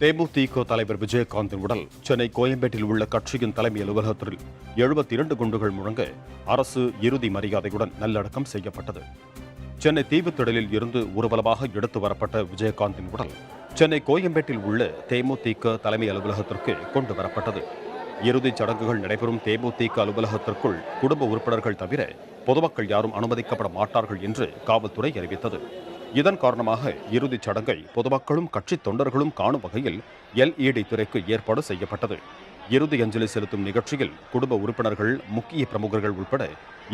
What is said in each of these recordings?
தேமுதிக தலைவர் விஜயகாந்தின் உடல் சென்னை கோயம்பேட்டில் உள்ள கட்சியின் தலைமை அலுவலகத்தில் 72 குண்டுகள் முழங்க அரசு இறுதி மரியாதையுடன் நல்லடக்கம் செய்யப்பட்டது. சென்னை தீவுத்திடலில் இருந்து ஊர்வலமாக எடுத்து வரப்பட்ட விஜயகாந்தின் உடல் சென்னை கோயம்பேட்டில் உள்ள தேமுதிக தலைமை அலுவலகத்திற்கு கொண்டு வரப்பட்டது. இறுதிச் சடங்குகள் நடைபெறும் தேமுதிக அலுவலகத்திற்குள் குடும்ப உறுப்பினர்கள் தவிர பொதுமக்கள் யாரும் அனுமதிக்கப்பட மாட்டார்கள் என்று காவல்துறை அறிவித்தது. இதன் காரணமாக இறுதிச் சடங்கை பொதுமக்களும் கட்சி தொண்டர்களும் காணும் வகையில் LED திரைக்கு ஏற்பாடு செய்யப்பட்டது. இறுதி அஞ்சலி செலுத்தும் நிகழ்ச்சியில் குடும்ப உறுப்பினர்கள், முக்கிய பிரமுகர்கள் உட்பட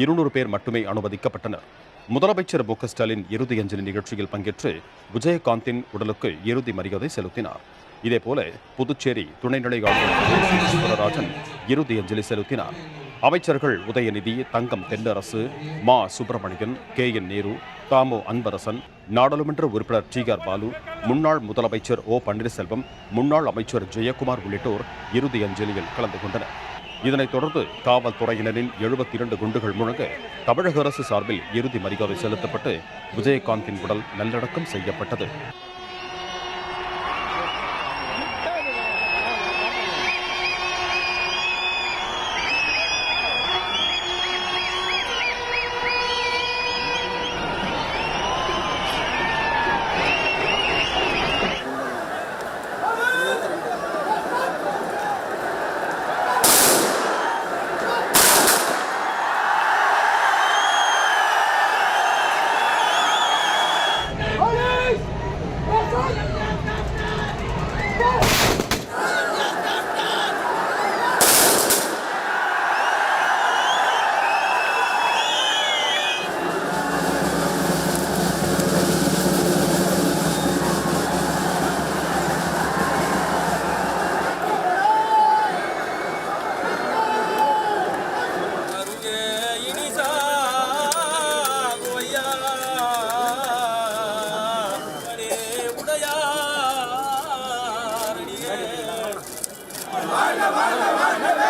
200 பேர் மட்டுமே அனுமதிக்கப்பட்டனர். முதலமைச்சர் மு.க. ஸ்டாலின் இறுதி அஞ்சலி நிகழ்ச்சியில் பங்கேற்று விஜயகாந்தின் உடலுக்கு இறுதி மரியாதை செலுத்தினார். இதேபோல புதுச்சேரி துணைநிலை ஆளுநர் வரதராஜன் இறுதி அஞ்சலி செலுத்தினார். அமைச்சர்கள் உதயநிதி, தங்கம் தென்னரசு, மா. சுப்பிரமணியன், KN நேரு, தாமு அன்பரசன், நாடாளுமன்ற உறுப்பினர் TR பாலு, முன்னாள் முதலமைச்சர் O. பன்னீர்செல்வம், முன்னாள் அமைச்சர் ஜெயக்குமார் உள்ளிட்டோர் இறுதி அஞ்சலியில் கலந்து கொண்டனர். இதனைத் தொடர்ந்து காவல்துறையினரின் 72 குண்டுகள் முழங்க தமிழக அரசு சார்பில் இறுதி மரியாதை செலுத்தப்பட்டு விஜயகாந்தின் உடல் நல்லடக்கம் செய்யப்பட்டது. வாழ்க வாழ்க வாழ்கவே